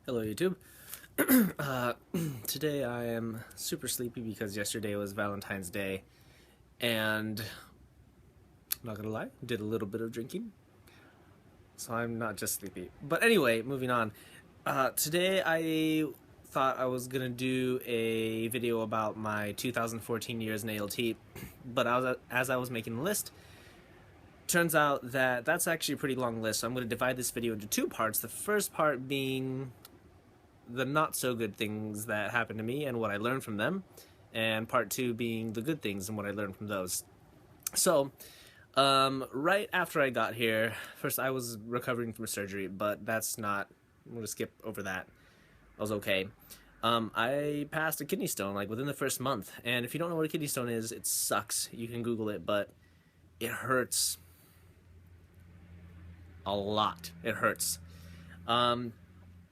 Hello YouTube. uh, Today I am super sleepy because yesterday was Valentine's Day and I'm not gonna lie, did a little bit of drinking, so I'm not just sleepy. But anyway, moving on. Today I thought I was gonna do a video about my 2014 years in ALT, but as I was making the list, turns out that that's actually a pretty long list, so I'm gonna divide this video into two parts. The first part being the not so good things that happened to me and what I learned from them, and part two being the good things and what I learned from those. So, right after I got here, first I was recovering from surgery, but that's not, I'm gonna skip over that. I was okay. I passed a kidney stone like within the first month, and if you don't know what a kidney stone is, it sucks. You can Google it, but it hurts a lot. It hurts.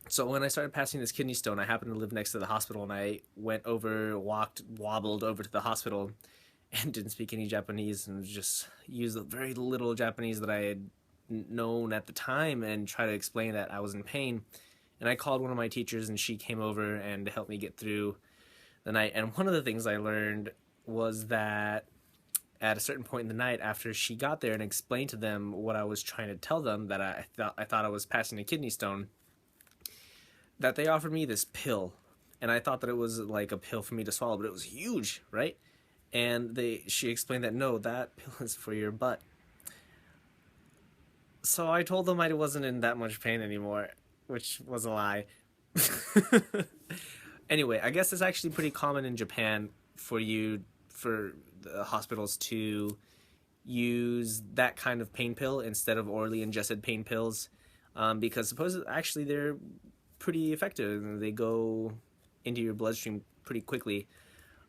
So when I started passing this kidney stone, I happened to live next to the hospital, and I went over, wobbled over to the hospital, and didn't speak any Japanese, and just used the very little Japanese that I had known at the time, and try to explain that I was in pain. And I called one of my teachers, and she came over and helped me get through the night. And one of the things I learned was that at a certain point in the night, after she got there and explained to them what I was trying to tell them, that I thought I was passing a kidney stone, that they offered me this pill, and I thought that it was like a pill for me to swallow, but it was huge, right? And she explained that no, that pill is for your butt. So I told them I wasn't in that much pain anymore, which was a lie. Anyway, I guess it's actually pretty common in Japan for the hospitals to use that kind of pain pill instead of orally ingested pain pills, because supposedly actually they're pretty effective and they go into your bloodstream pretty quickly.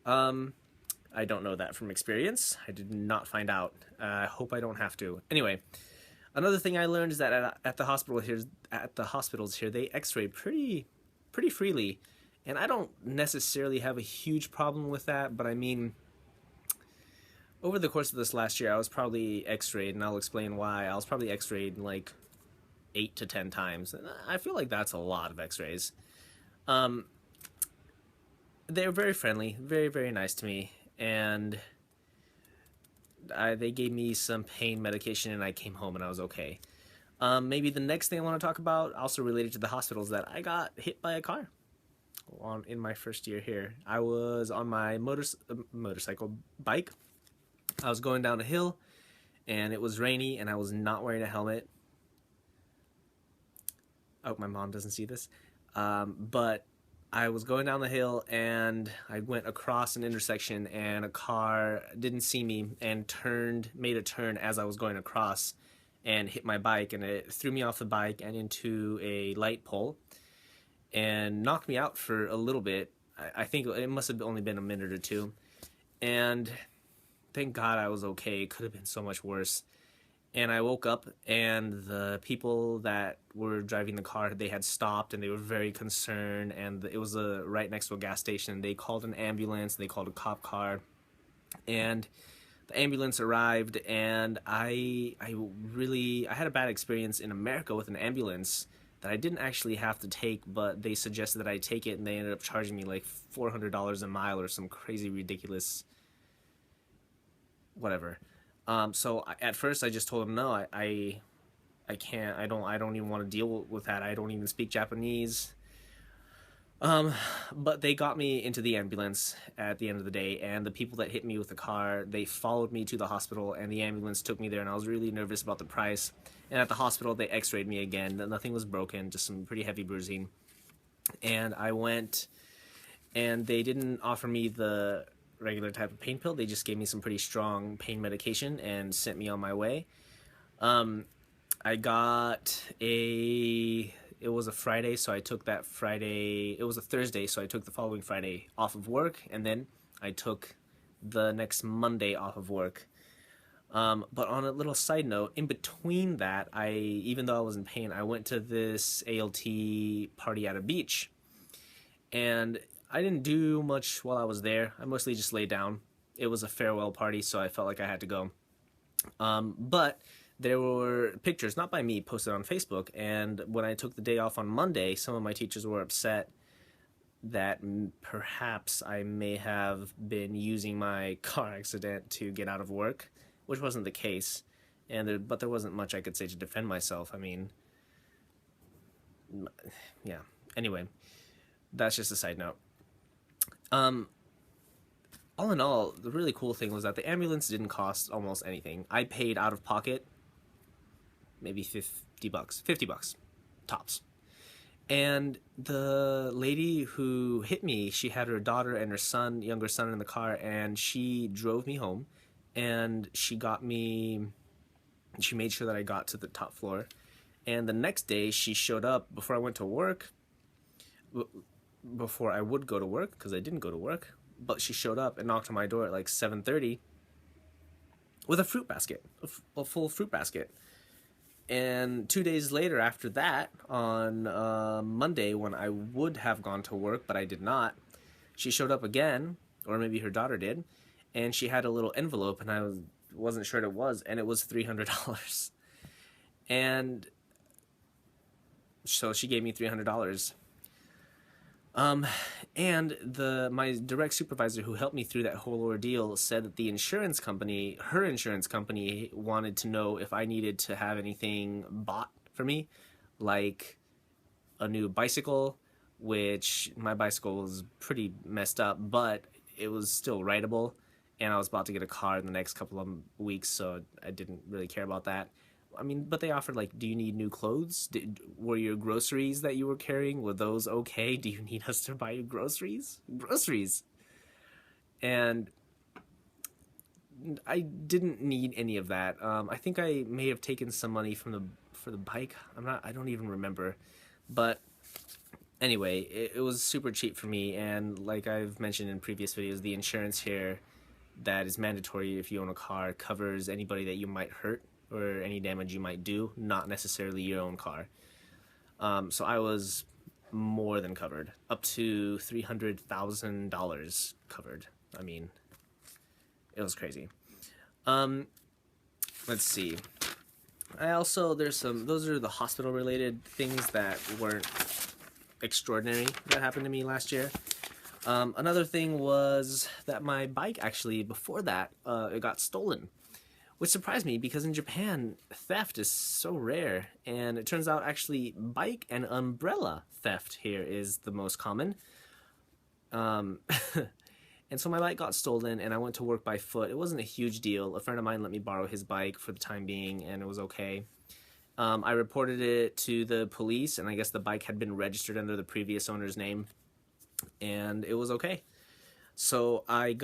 I don't know that from experience. I did not find out. I hope I don't have to. Anyway, another thing I learned is that at the hospitals here, they X-ray pretty freely, and I don't necessarily have a huge problem with that. But I mean, over the course of this last year, I was probably X-rayed, and I'll explain why. I was probably X-rayed like 8 to 10 times. I feel like that's a lot of X-rays. They were very friendly, very nice to me, and they gave me some pain medication, and I came home and I was okay. Maybe the next thing I want to talk about, also related to the hospitals, that I got hit by a car in my first year here. I was on my motorcycle bike. I was going down a hill, and it was rainy, and I was not wearing a helmet. I hope my mom doesn't see this. But I was going down the hill, and I went across an intersection, and a car didn't see me and made a turn as I was going across and hit my bike, and it threw me off the bike and into a light pole and knocked me out for a little bit. I think it must have only been a minute or two. And thank God I was okay. It could have been so much worse. And I woke up, and the people that were driving the car, they had stopped, and they were very concerned, and it was right next to a gas station. They called an ambulance, they called a cop car, and the ambulance arrived, and I had a bad experience in America with an ambulance that I didn't actually have to take, but they suggested that I take it, and they ended up charging me like $400 a mile or some crazy ridiculous whatever. So at first I just told him no, I can't, I don't even want to deal with that. I don't even speak Japanese. But they got me into the ambulance at the end of the day, and the people that hit me with the car, they followed me to the hospital, and the ambulance took me there, and I was really nervous about the price. And at the hospital, they x-rayed me again. Nothing was broken, just some pretty heavy bruising. And I went, and they didn't offer me the regular type of pain pill. They just gave me some pretty strong pain medication and sent me on my way. I got it was a Friday, so I took that Friday. It was a Thursday, so I took the following Friday off of work, and then I took the next Monday off of work. But on a little side note, in between that, even though I was in pain, I went to this ALT party at a beach, and I didn't do much while I was there. I mostly just laid down. It was a farewell party, so I felt like I had to go. But there were pictures, not by me, posted on Facebook. And when I took the day off on Monday, some of my teachers were upset that perhaps I may have been using my car accident to get out of work, which wasn't the case. But there wasn't much I could say to defend myself. I mean, yeah. Anyway, that's just a side note. All in all, the really cool thing was that the ambulance didn't cost almost anything. I paid out of pocket maybe $50, $50 tops. And the lady who hit me, she had her daughter and her son, younger son, in the car, and she drove me home, and she made sure that I got to the top floor. And the next day, she showed up before I went to work, before I would go to work, because I didn't go to work, but she showed up and knocked on my door at like 7:30 with a fruit basket, a full fruit basket. And 2 days later after that, on Monday, when I would have gone to work, but I did not, she showed up again, or maybe her daughter did, and she had a little envelope, and I wasn't sure what it was, and it was $300. And so she gave me $300. And my direct supervisor who helped me through that whole ordeal said that her insurance company wanted to know if I needed to have anything bought for me, like a new bicycle, which my bicycle was pretty messed up, but it was still rideable, and I was about to get a car in the next couple of weeks, so I didn't really care about that. I mean, but they offered, like, do you need new clothes? Were your groceries that you were carrying, were those okay? Do you need us to buy you groceries? Groceries. And I didn't need any of that. I think I may have taken some money for the bike. I don't even remember. But anyway, it was super cheap for me. And like I've mentioned in previous videos, the insurance here that is mandatory if you own a car covers anybody that you might hurt or any damage you might do, not necessarily your own car. So I was more than covered, up to $300,000 covered. I mean, it was crazy. Let's see. Those are the hospital related things that weren't extraordinary that happened to me last year. Another thing was that my bike, actually, before that, it got stolen. Which surprised me because in Japan, theft is so rare. And it turns out actually bike and umbrella theft here is the most common. And so my bike got stolen and I went to work by foot. It wasn't a huge deal. A friend of mine let me borrow his bike for the time being and it was okay. I reported it to the police and I guess the bike had been registered under the previous owner's name. And it was okay. So I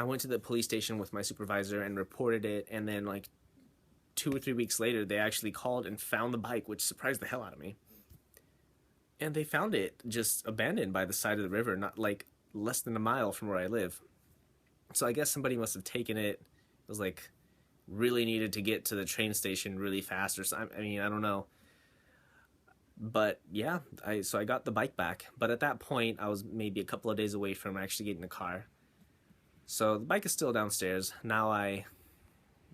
went to the police station with my supervisor and reported it, and then like 2 or 3 weeks later, they actually called and found the bike, which surprised the hell out of me. And they found it just abandoned by the side of the river, not like less than a mile from where I live. So I guess somebody must have taken it. It was like really needed to get to the train station really fast or something. I mean, I don't know. But yeah, so I got the bike back. But at that point, I was maybe a couple of days away from actually getting the car. So the bike is still downstairs. Now I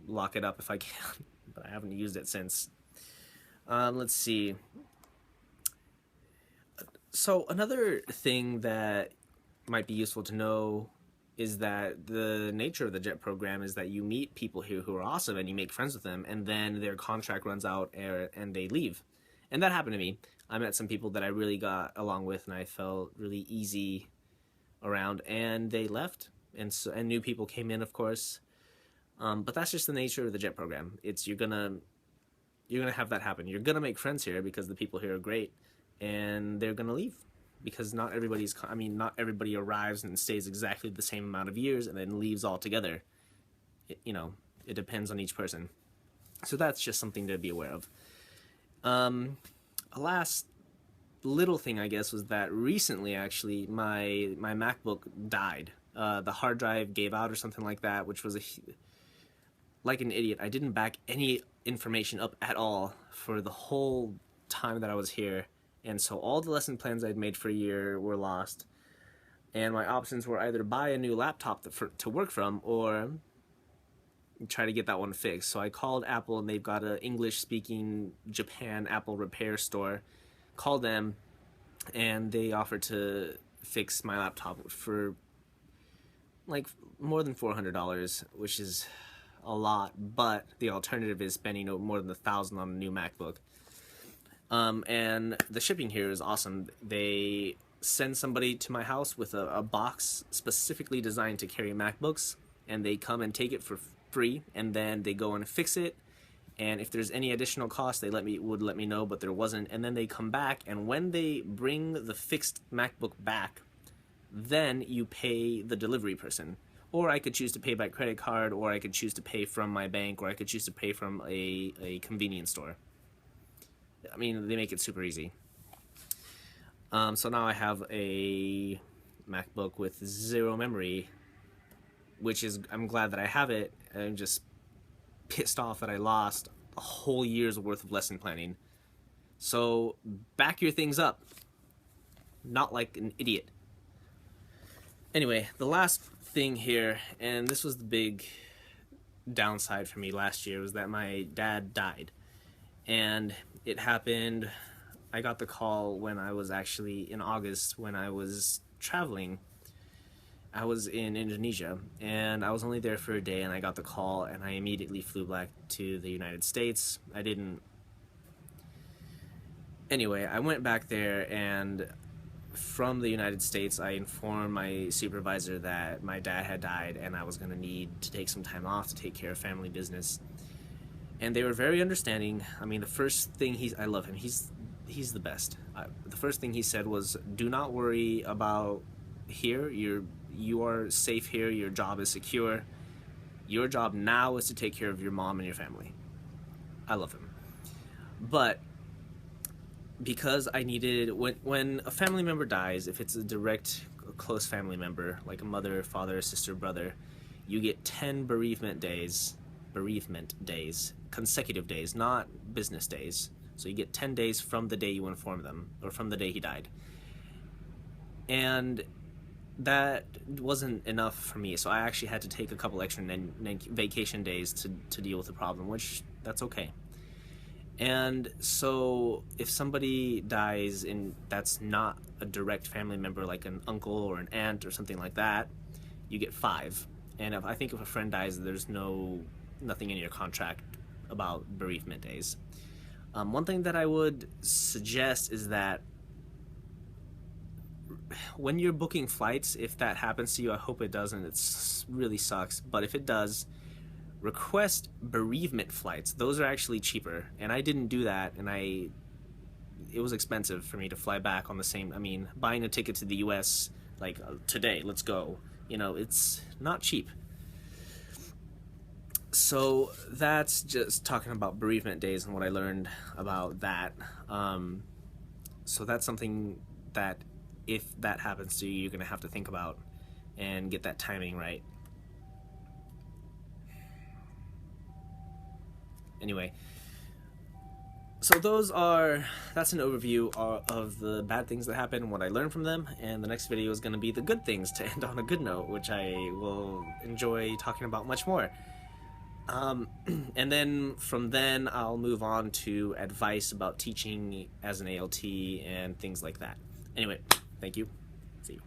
lock it up if I can, but I haven't used it since. Let's see. So another thing that might be useful to know is that the nature of the JET program is that you meet people here who are awesome and you make friends with them, and then their contract runs out and they leave. And that happened to me. I met some people that I really got along with and I felt really easy around, and they left. And new people came in, of course, but that's just the nature of the JET program. You're gonna have that happen. You're gonna make friends here because the people here are great, and they're gonna leave because not everybody arrives and stays exactly the same amount of years and then leaves altogether. It depends on each person. So that's just something to be aware of. A last little thing, I guess, was that recently, actually, my MacBook died. The hard drive gave out or something like that, which was like an idiot. I didn't back any information up at all for the whole time that I was here, and so all the lesson plans I'd made for a year were lost, and my options were either buy a new laptop to work from or try to get that one fixed. So I called Apple, and they've got an English-speaking Japan Apple repair store. Called them, and they offered to fix my laptop for like more than $400, which is a lot. But the alternative is spending more than $1,000 on a new MacBook. And the shipping here is awesome. They send somebody to my house with a box specifically designed to carry MacBooks, and they come and take it for free, and then they go and fix it. And if there's any additional cost, they would let me know, but there wasn't. And then they come back, and when they bring the fixed MacBook back, then you pay the delivery person. Or I could choose to pay by credit card, or I could choose to pay from my bank, or I could choose to pay from a convenience store. I mean, they make it super easy. So now I have a MacBook with 0 memory, which is, I'm glad that I have it. I'm just pissed off that I lost a whole year's worth of lesson planning. So back your things up, not like an idiot. Anyway, the last thing here, and this was the big downside for me last year, was that my dad died. And it happened, I got the call when I was actually in August when I was traveling. I was in Indonesia, and I was only there for a day, and I got the call, and I immediately flew back to the United States. Anyway, I went back there, and from the United States, I informed my supervisor that my dad had died, and I was going to need to take some time off to take care of family business. And they were very understanding. I mean, the first thing I love him. He's the best. The first thing he said was, "Do not worry about here. You are safe here. Your job is secure. Your job now is to take care of your mom and your family." I love him. But because I needed, when a family member dies, if it's a direct, close family member, like a mother, father, sister, brother, you get 10 bereavement days, consecutive days, not business days. So you get 10 days from the day you inform them, or from the day he died. And that wasn't enough for me, so I actually had to take a couple extra vacation days to deal with the problem, which, that's okay. And so if somebody dies and that's not a direct family member, like an uncle or an aunt or something like that, you get 5. And I think if a friend dies, there's nothing in your contract about bereavement days. One thing that I would suggest is that when you're booking flights, if that happens to you, I hope it doesn't, it really sucks, but if it does, request bereavement flights. Those are actually cheaper, and I didn't do that, and it was expensive for me to fly back on the same, I mean, buying a ticket to the US, like, today, let's go, it's not cheap. So that's just talking about bereavement days and what I learned about that. So that's something that if that happens to you, you're going to have to think about and get that timing right. Anyway, so that's an overview of the bad things that happened and what I learned from them, and the next video is going to be the good things to end on a good note, which I will enjoy talking about much more. And then from then I'll move on to advice about teaching as an ALT and things like that. Anyway, thank you. See you.